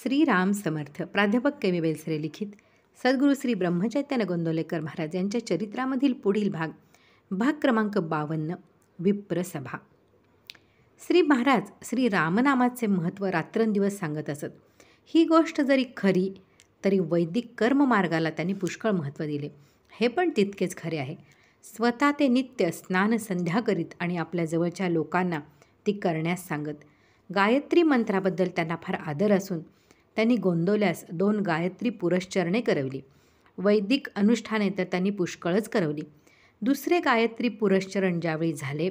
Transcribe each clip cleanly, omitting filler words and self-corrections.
श्रीराम समर्थ प्राध्यापक के. बेलसरे लिखित सद्गुरू श्री ब्रह्मचैतन्य गोंदवलेकर महाराज यांच्या चरित्रामधील पुढील भाग क्रमांक 52 विप्रसभा. श्री महाराज श्री रामनामाचे महत्त्व रात्रंदिवस सांगत असत. ही गोष्ट जरी खरी तरी वैदिक कर्ममार्गाला त्यांनी पुष्कळ महत्त्व दिले हे पण तितकेच खरे आहे. स्वतः ते नित्य स्नान संध्या करीत आणि आपल्या जवळच्या लोकांना ती करण्यास सांगत. गायत्री मंत्राबद्दल त्यांना फार आदर असून त्यांनी गोंदवल्यास 2 गायत्री पुरश्चरणे करवली. वैदिक अनुष्ठाने तर त्यांनी पुष्कळच करवली. दुसरे गायत्री पुरश्चरण ज्यावेळी झाले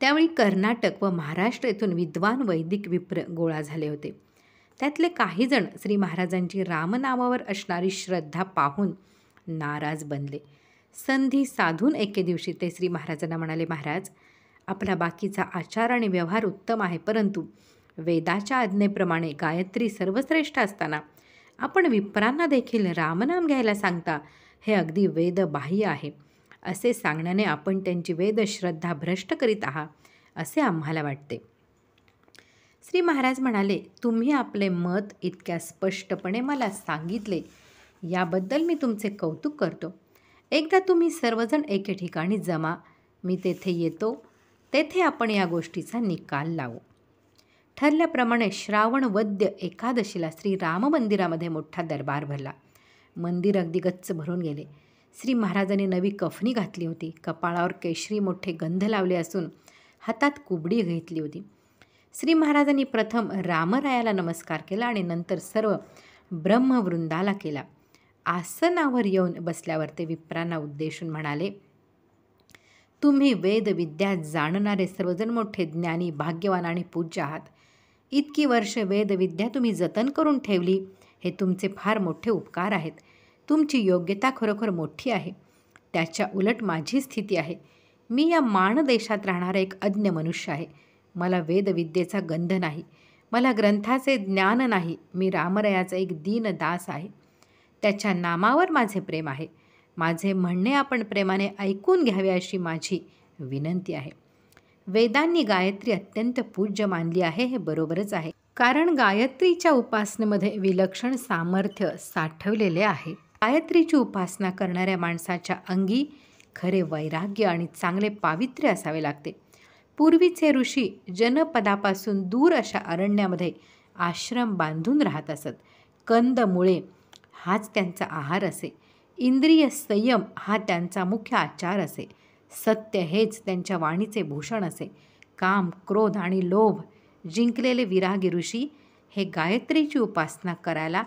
त्यावेळी कर्नाटक व महाराष्ट्र येथून विद्वान वैदिक विप्र गोळा झाले होते. त्यातले काही जण श्री महाराजांची रामनामावर असणारी श्रद्धा पाहून नाराज बनले. संधी साधून एके दिवशी ते श्री महाराजांना म्हणाले, महाराज, आपला बाकीचा आचार आणि व्यवहार उत्तम आहे, परंतु वेदाच्या आज्ञेप्रमाणे गायत्री सर्वश्रेष्ठ असताना आपण विप्रांना देखील रामनाम घ्यायला सांगता हे अगदी वेदबाह्य आहे. असे सांगण्याने आपण त्यांची वेदश्रद्धा भ्रष्ट करीत आहात असे आम्हाला वाटते. श्री महाराज म्हणाले, तुम्ही आपले मत इतक्या स्पष्टपणे मला सांगितले याबद्दल मी तुमचे कौतुक करतो. एकदा तुम्ही सर्वजण एके ठिकाणी जमा, मी तेथे येतो, तेथे आपण या गोष्टीचा निकाल लावू. ठरल्याप्रमाणे श्रावण वद्य एकादशीला श्री राम मंदिरामध्ये मोठा दरबार भरला. मंदिर अगदी गच्च भरून गेले. श्री महाराजांनी नवी कफनी घातली होती. कपाळावर केशरी मोठे गंध लावले असून हातात कुबडी घेतली होती. श्री महाराजांनी प्रथम रामरायाला नमस्कार केला आणि नंतर सर्व ब्रह्मवृंदाला केला. आसनावर येऊन बसल्यावर ते विप्रांना उद्देशून म्हणाले, तुम्ही वेदविद्या जाणणारे सर्वजण मोठे ज्ञानी, भाग्यवान आणि पूज्य आहात. इतकी वर्ष वेदविद्या तुम्ही जतन करून ठेवली हे तुमचे फार मोठे उपकार आहेत. तुमची योग्यता खरोखर मोठी आहे. त्याच्या उलट माझी स्थिती आहे. मी या मान देशात राहणारा एक अज्ञ मनुष्य आहे. मला वेदविद्येचा गंध नाही. मला ग्रंथाचे ज्ञान नाही. मी रामरायाचा एक दीन दास आहे. त्याच्या नामावर माझे प्रेम आहे. माझे म्हणणे आपण प्रेमाने ऐकून घ्यावे अशी माझी विनंती आहे. वेदांनी गायत्री अत्यंत पूज्य मानली आहे हे बरोबरच आहे, कारण गायत्रीच्या उपासनेमध्ये विलक्षण सामर्थ्य साठवलेले आहे. गायत्रीची उपासना करणाऱ्या माणसाच्या अंगी खरे वैराग्य आणि चांगले पावित्र्य असावे लागते. पूर्वीचे ऋषी जनपदापासून दूर अशा अरण्यामध्ये आश्रम बांधून राहत असत. कंदमुळे हाच त्यांचा आहार असे. इंद्रिय संयम हा त्यांचा मुख्य आचार असे. सत्य हेच त्यांच्या वाणीचे भूषण असे. काम, क्रोध आणि लोभ जिंकलेले विरागी ऋषी हे गायत्रीची उपासना करायला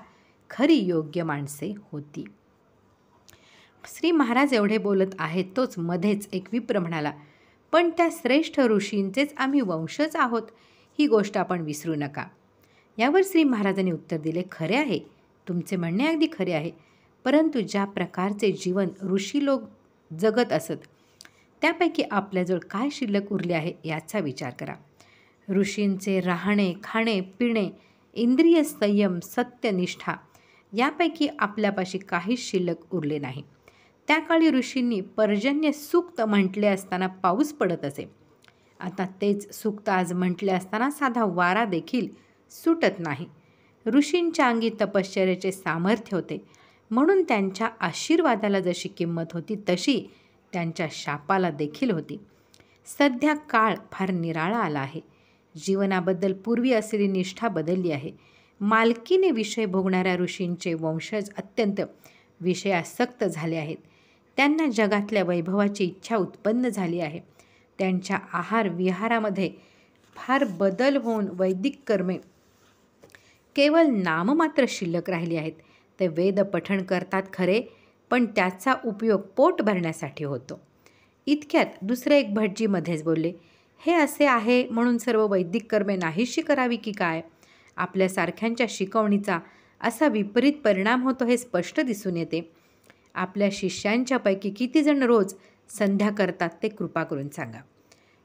खरी योग्य माणसे होती. श्री महाराज एवढे बोलत आहेत तोच मध्येच एक विप्र म्हणाला, पण त्या श्रेष्ठ ऋषींचेच आम्ही वंशज आहोत, ही गोष्ट आपण विसरू नका. यावर श्री महाराजांनी उत्तर दिले, खरे आहे, तुमचे म्हणणे अगदी खरे आहे, परंतु ज्या प्रकारचे जीवन ऋषी लोक जगत असत त्यापैकी आपल्याजवळ काय शिल्लक उरले आहे याचा विचार करा. ऋषींचे राहणे, खाणे, पिणे, इंद्रिय संयम, सत्यनिष्ठा यापैकी आपल्यापाशी काहीच शिल्लक उरले नाही. त्या काळी ऋषींनी पर्जन्य सूक्त म्हटले असताना पाऊस पडत असे. आता तेच सूक्त आज म्हटले असताना साधा वारा देखील सुटत नाही. ऋषींच्या अंगी तपश्चर्याचे सामर्थ्य होते, म्हणून त्यांच्या आशीर्वादाला जशी किंमत होती तशी त्यांच्या शापाला देखील होती. सध्या काळ फार निराळा आला आहे. जीवनाबद्दल पूर्वी असलेली निष्ठा बदलली आहे. मालकीने विषय भोगणाऱ्या ऋषींचे वंशज अत्यंत विषयासक्त झाले आहेत. त्यांना जगातल्या वैभवाची इच्छा उत्पन्न झाली आहे. त्यांच्या आहार विहारामध्ये फार बदल होऊन वैदिक कर्मे केवळ नाममात्र शिल्लक राहिली आहेत. ते वेद पठण करतात खरे, पण त्याचा उपयोग पोट भरण्यासाठी होतो. इतक्यात दुसरे एक भटजी मध्येच बोलले, हे असे आहे म्हणून सर्व वैदिक कर्मे नाहीशी करावी की काय? आपल्यासारख्यांच्या शिकवणीचा असा विपरीत परिणाम होतो हे स्पष्ट दिसून येते. आपल्या शिष्यांच्यापैकी किती जण रोज संध्या करतात ते कृपा करून सांगा.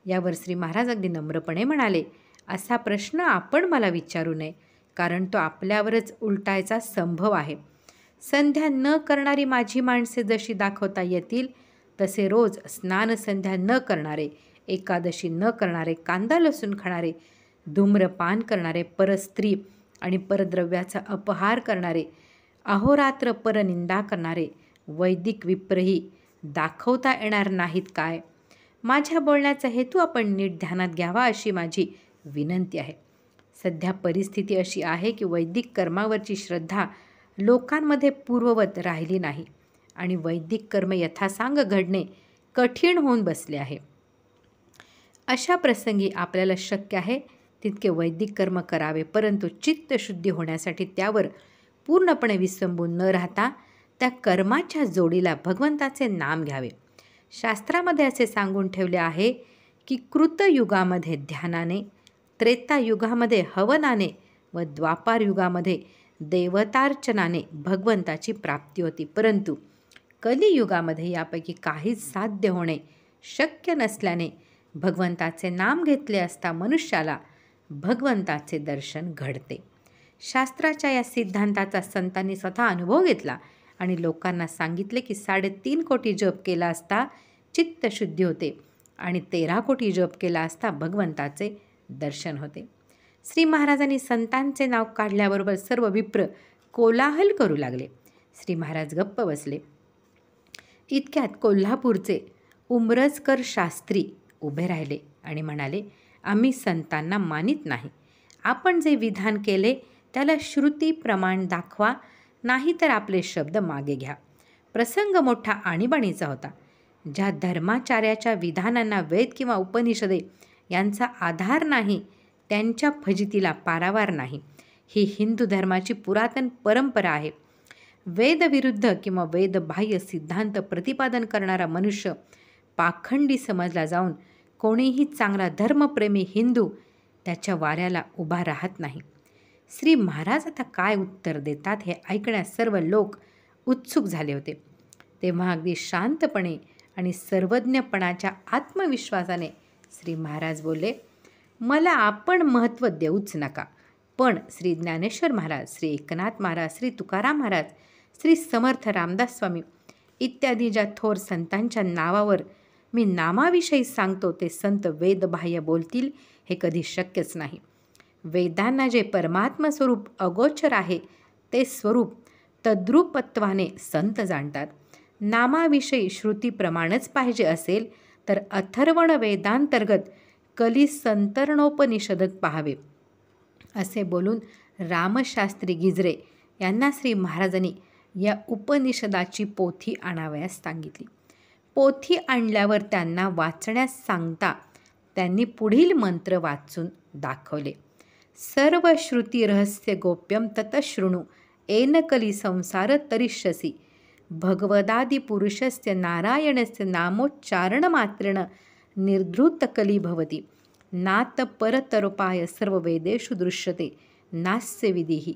यावर श्री महाराज अगदी नम्रपणे म्हणाले, असा प्रश्न आपण मला विचारू नये, कारण तो आपल्यावरच उलटायचा संभव आहे. संध्या न करणारी माझी माणसे जशी दाखवता येतील तसे रोज स्नान संध्या न करणारे, एकादशी न करणारे, कांदा लसूण खाणारे, धूम्रपान करणारे, परस्त्री आणि परद्रव्याचा अपहार करणारे, अहोरात्र परनिंदा करणारे वैदिक विप्रही दाखवता येणार नाहीत काय? माझ्या बोलण्याचा हेतू आपण नीट ध्यानात घ्यावा अशी माझी विनंती आहे. सध्या परिस्थिती अशी आहे की वैदिक कर्मावरची श्रद्धा लोकांमध्ये पूर्ववत राहिली नाही आणि वैदिक कर्म यथासांग घडणे कठीण होऊन बसले आहे. अशा प्रसंगी आपल्याला शक्य आहे तितके वैदिक कर्म करावे, परंतु चित्तशुद्धी होण्यासाठी त्यावर पूर्णपणे विसंबून न राहता त्या कर्माच्या जोडीला भगवंताचे नाम घ्यावे. शास्त्रामध्ये असे सांगून ठेवले आहे की कृतयुगामध्ये ध्यानाने, त्रेतायुगामध्ये हवनाने व द्वापार युगामध्ये देवतार्चनाने भगवंताची प्राप्ती होती, परंतु कलियुगामध्ये यापैकी काहीच साध्य होणे शक्य नसल्याने भगवंताचे नाम घेतले असता मनुष्याला भगवंताचे दर्शन घडते. शास्त्राच्या या सिद्धांताचा संतांनी स्वतः अनुभव घेतला आणि लोकांना सांगितले की 3.5 कोटी जप केला असता चित्तशुद्धी होते आणि 13 कोटी जप केला असता भगवंताचे दर्शन होते. श्री महाराजांनी संतांचे नाव काढल्याबरोबर सर्व विप्र कोलाहल करू लागले. श्री महाराज गप्प बसले. इतक्यात कोल्हापूरचे उमरजकर शास्त्री उभे राहिले आणि म्हणाले, आम्ही संतांना मानित नाही. आपण जे विधान केले त्याला श्रुती प्रमाण दाखवा, नाही तर आपले शब्द मागे घ्या. प्रसंग मोठा आणीबाणीचा होता. ज्या धर्माचार्याच्या विधानांना वेद किंवा उपनिषदे यांचा आधार नाही त्यांच्या फजितीला पारावार नाही. ही हिंदू धर्माची पुरातन परंपरा आहे. वेदविरुद्ध किंवा वेदबाह्य सिद्धांत प्रतिपादन करणारा मनुष्य पाखंडी समजला जाऊन कोणीही चांगला धर्मप्रेमी हिंदू त्याच्या वाऱ्याला उभा राहत नाही. श्री महाराज आता काय उत्तर देतात हे ऐकण्यास सर्व लोक उत्सुक झाले होते. तेव्हा अगदी शांतपणे आणि सर्वज्ञपणाच्या आत्मविश्वासाने श्री महाराज बोलले, मला आपण महत्त्व देऊच नका, पण श्री ज्ञानेश्वर महाराज, श्री एकनाथ महाराज, श्री तुकाराम महाराज, श्री समर्थ रामदास स्वामी इत्यादी ज्या थोर संतांच्या नावावर मी नामाविषयी सांगतो ते संत वेदबाह्य बोलतील हे कधी शक्यच नाही. वेदांना जे परमात्म स्वरूप अगोचर आहे ते स्वरूप तद्रूपत्वाने संत जाणतात. नामाविषयी श्रुतीप्रमाणच पाहिजे असेल तर अथर्वण वेदांतर्गत कली संतरणोपनिषदत पाहावे. असे बोलून रामशास्त्री गिजरे यांना श्री महाराजांनी या उपनिषदाची पोथी आणावयास सांगितली. पोथी आणल्यावर त्यांना वाचण्यास सांगता त्यांनी पुढील मंत्र वाचून दाखवले. सर्व श्रुती रहस्य गोप्यम ततशृणु येन कली संसार तरिष्यसि भगवदादि पुरुषस्य नारायणस्य नामोच्चारणमात्रेण निर्धृत कली भवति नात परतरोपाय सर्व वेदेषु दृश्यते नास्य विधिः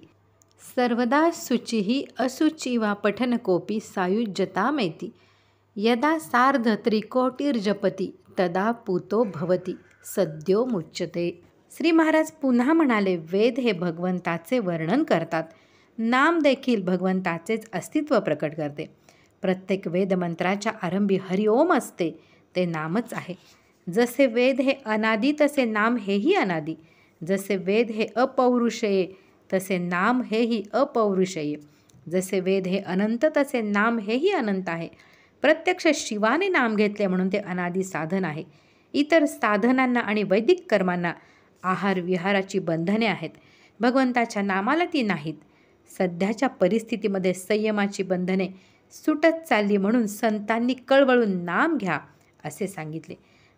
सर्वदा शुचिः असुचि वा पठनकोपि सायुज्यतामेति यदा सार्ध त्रिकोटिर्जपति तदा पूतो भवति सद्यो मुच्यते. श्री महाराज पुन्हा म्हणाले, वेद हे भगवंताचे वर्णन करतात. नाम देखील भगवंताचेच अस्तित्व प्रकट करते. प्रत्येक वेदमंत्राच्या आरंभी हरिओम असते, ते नामच आहे. जसे वेद हे अनादी तसे नाम हेही अनादी. जसे वेद हे अपौरुषेय तसे नाम हेही अपौरुषेय. जसे वेद हे अनंत तसे नाम हेही अनंत आहे. प्रत्यक्ष शिवाने नाम घेतले म्हणून ते अनादी साधन आहे. इतर साधनांना आणि वैदिक कर्मांना आहार विहाराची बंधने आहेत, भगवंताच्या नामाला ती नाहीत. सध्याच्या परिस्थितीमध्ये संयमाची बंधने सुटत चालली म्हणून संतांनी कळवळून नाम घ्या असे सांगितले.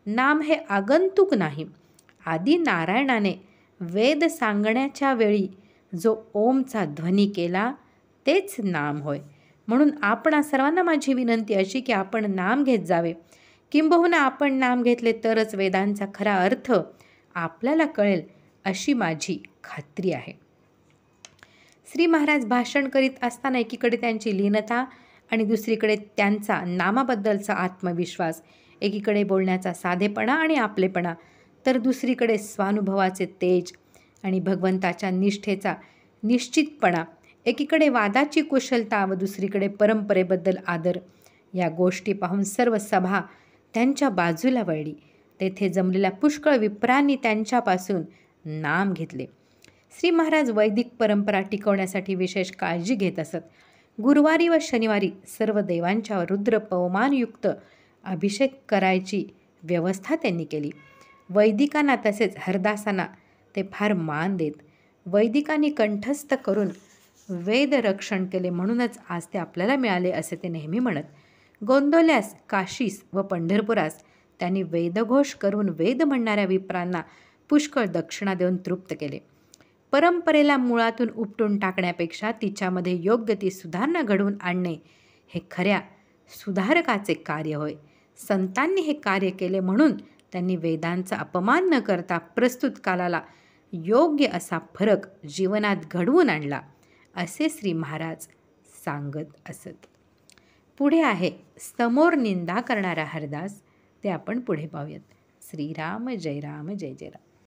नाम हे आगंतुक नाही. आदी नारायणाने वेद सांगण्याच्या वेळी जो ओमचा ध्वनी केला तेच नाम होय. म्हणून आपणा सर्वांना माझी विनंती अशी की आपण नाम घेत जावे. किंबहुना आपण नाम घेतले तरच वेदांचा खरा अर्थ आपल्याला कळेल अशी माझी खात्री आहे. श्री महाराज भाषण करीत असताना एकीकडे त्यांची लीनता आणि दुसरीकडे त्यांचा नामाबद्दलचा आत्मविश्वास, एकीकडे बोलण्याचा साधेपणा आणि आपलेपणा, तर दुसरीकडे स्वानुभवाचे तेज आणि भगवंताच्या निष्ठेचा निश्चितपणा, एकीकडे वादाची कुशलता व दुसरीकडे परंपरेबद्दल आदर, या गोष्टी पाहून सर्व सभा त्यांच्या बाजूला वळली. तेथे जमलेल्या पुष्कळ विप्रांनी त्यांच्यापासून नाम घेतले. श्री महाराज वैदिक परंपरा टिकवण्यासाठी विशेष काळजी घेत असत. गुरुवारी व शनिवारी सर्व देवांच्या रुद्र पवमानयुक्त अभिषेक करायची व्यवस्था त्यांनी केली. वैदिकांना तसेच हरदासांना ते फार मान देत. वैदिकांनी कंठस्थ करून वेद रक्षण केले म्हणूनच आज ते आपल्याला मिळाले असे ते नेहमी म्हणत. गोंदवल्यास, काशीस व पंढरपुरास त्यांनी वेदघोष करून वेद म्हणणाऱ्या विप्रांना पुष्कळ दक्षिणा देऊन तृप्त केले. परंपरेला मुळातून उपटून टाकण्यापेक्षा तिच्यामध्ये योग्य ती सुधारणा घडवून आणणे हे खऱ्या सुधारकाचे कार्य होय. संतांनी हे कार्य केले म्हणून त्यांनी वेदांचा अपमान न करता प्रस्तुत कालाला योग्य असा फरक जीवनात घडवून आणला असे श्री महाराज सांगत असत. पुढे आहे समोर निंदा करणारा हरदास, ते आपण पुढे पाहूयात. श्रीराम जय राम जय जय राम.